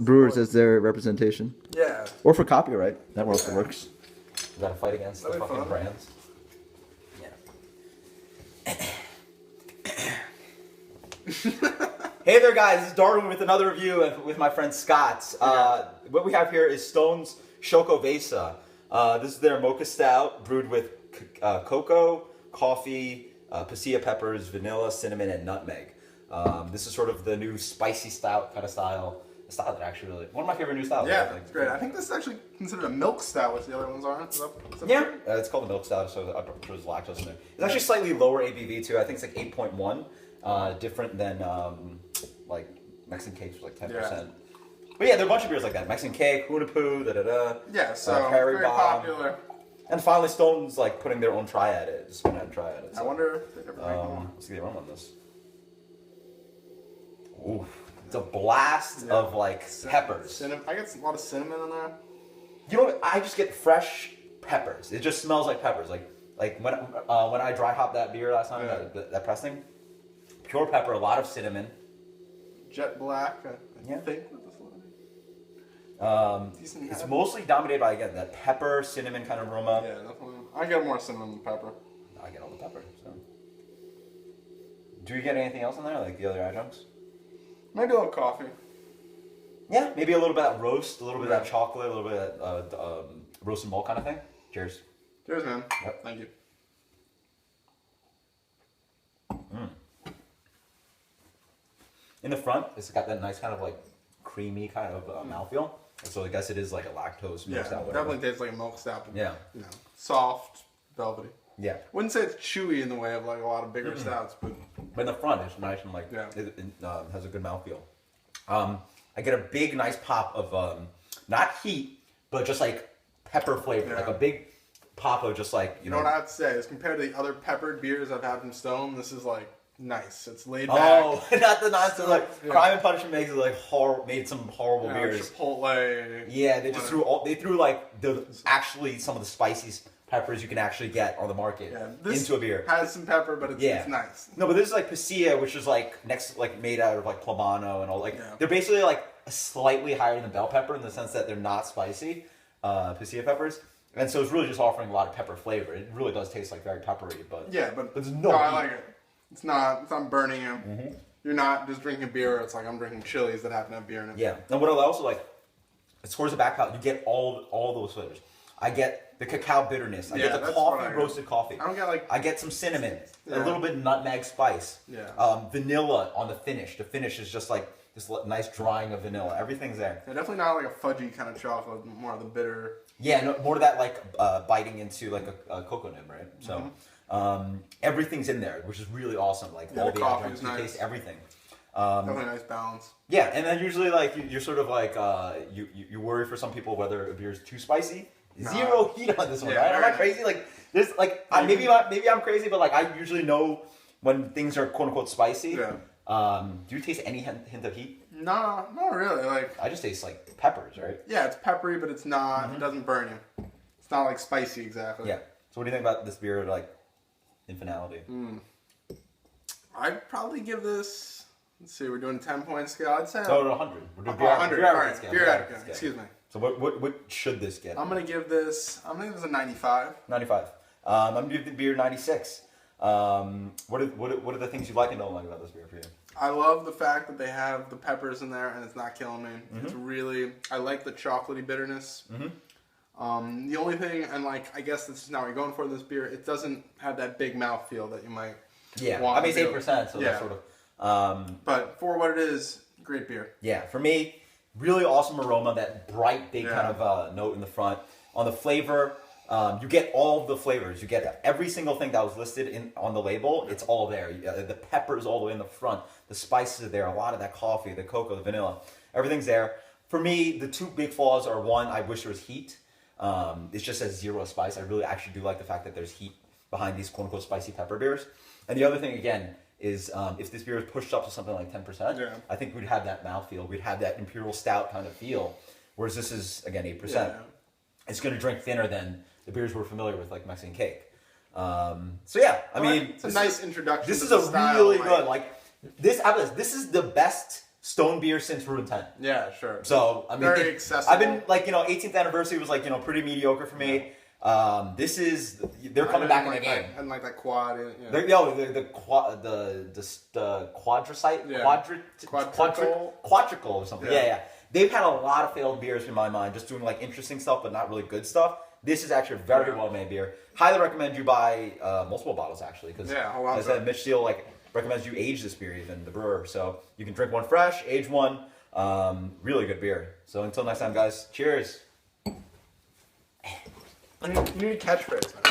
Brewers as their representation. Yeah. Or for copyright. That also works. We gotta fight against the fucking brands. Hey there, guys. This is Darwin with another review with my friend Scott. What we have here is Stone's Xocoveza. This is their Mocha Stout brewed with cocoa, coffee, pasilla peppers, vanilla, cinnamon, and nutmeg. This is sort of the new spicy stout kind of style. A style that actually really, one of my favorite new styles. Yeah, it's great. I think this is actually considered a milk stout, which the other ones aren't. Yeah, it's called a milk stout, so there's lactose in there. It's actually slightly lower ABV too. I think it's like 8.1, different than like Mexican cakes, was like 10%. Yeah. But yeah, there are a bunch of beers like that. Mexican cake, Hunapoo, Yeah, so Prairie very Bomb. popular. And finally, Stone's like putting their own try at it. Just gonna try at it. So. I wonder if they ever make one. Let's get a run on this. Ooh. It's a blast of like peppers. I get a lot of cinnamon in there. You know what? I just get fresh peppers. It just smells like peppers. Like when I dry hopped that beer last time, that pressing, pure pepper, a lot of cinnamon. Jet black. I think with this one. It's mostly dominated by again that pepper, cinnamon kind of aroma. Yeah, definitely. I get more cinnamon than pepper. I get all the pepper. So, do you get anything else in there, like the other adjuncts? Maybe a little coffee. Yeah, maybe a little bit of that roast, a little bit of that chocolate, a little bit of that roasted malt kind of thing. Cheers. Cheers, man. Yep. Thank you. In the front, it's got that nice kind of like creamy kind of mouthfeel. So I guess it is like a lactose milk stout. Yeah, definitely tastes like a milk stout. But, yeah. You know, soft, velvety. Yeah. Wouldn't say it's chewy in the way of like a lot of bigger stouts, but in the front it's nice and like it has a good mouthfeel. I get a big nice pop of not heat, but just like pepper flavor, like a big pop of just like you know what I have to say is compared to the other peppered beers I've had from Stone, this is like nice. It's laid back. Oh, not the nonsense like Crime and Punishment makes it like made some horrible beers. Chipotle. Yeah, they just threw like actually some of the spiciest peppers you can actually get on the market into a beer. Has some pepper, but it's nice. No, but this is like pasilla, which is like made out of like Plumano and all. They're basically like a slightly higher than bell pepper in the sense that they're not spicy, pasilla peppers, and so it's really just offering a lot of pepper flavor. It really does taste like very peppery, but there's no. I like it. It's not burning you. Mm-hmm. You're not just drinking beer. It's like I'm drinking chilies that happen to have beer in it. Yeah, and what I also like, as far as the back palate, you get all those flavors. I get the cacao bitterness. I get the roasted coffee. I get some cinnamon, a little bit of nutmeg spice. Yeah. Vanilla on the finish. The finish is just like this nice drying of vanilla. Everything's there. Yeah, definitely not like a fudgy kind of chocolate. More of the bitter. Yeah, no, more of that like biting into like a cocoa nib, right? So everything's in there, which is really awesome. Like all the adjuncts, you taste everything. Definitely a nice balance. Yeah, and then usually like you're sort of like you worry for some people whether a beer is too spicy. Zero heat on this one, right? Am I crazy? Like there's like maybe I'm crazy, but like I usually know when things are quote unquote spicy. Yeah. Do you taste any hint of heat? No, not really. Like I just taste like peppers, right? Yeah, it's peppery, but it's not. It doesn't burn you. It's not like spicy exactly. Yeah. So what do you think about this beer, like in finality? I'd probably give this. Let's see, we're doing a 10-point scale. I'd say 100. We're doing beer 100. Beer scale. Beer scale. Excuse me. So what should this get? I'm gonna give this a 95. 95. I'm gonna give the beer 96. What are the things you like and don't like about this beer for you? I love the fact that they have the peppers in there and it's not killing me. It's really, I like the chocolatey bitterness. The only thing, and like I guess this is not what you're going for this beer, it doesn't have that big mouthfeel that you might want. I mean it's 8%, so that's sort of. But for what it is, great beer. Yeah, for me, really awesome aroma, that bright, big kind of note in the front. On the flavor, you get all of the flavors. You get every single thing that was listed on the label. It's all there. The peppers all the way in the front. The spices are there. A lot of that coffee, the cocoa, the vanilla. Everything's there. For me, the two big flaws are, one, I wish there was heat. It just says 0 spice. I really actually do like the fact that there's heat behind these quote-unquote spicy pepper beers. And the other thing, again, is if this beer was pushed up to something like 10%, I think we'd have that mouthfeel. We'd have that imperial stout kind of feel. Whereas this is, again, 8%. Yeah. It's going to drink thinner than the beers we're familiar with, like Mexican cake. So yeah, I mean, it's a nice introduction. This is a really good, like this is the best stone beer since Route 10. Yeah, sure. So I mean, Very accessible. I've been like 18th anniversary was like pretty mediocre for me. This is they're coming back in the game. And like that quad. Yeah. The quadricite, Yeah. quadricle or something. Yeah. Yeah. They've had a lot of failed beers in my mind, just doing like interesting stuff, but not really good stuff. This is actually a very well made beer. Highly recommend you buy multiple bottles actually, because hold on as I said, Mitch Steele recommends you age this beer, even the brewer, so you can drink one fresh, age one. Really good beer. So until next time, guys. Cheers. You need catchphrase, man.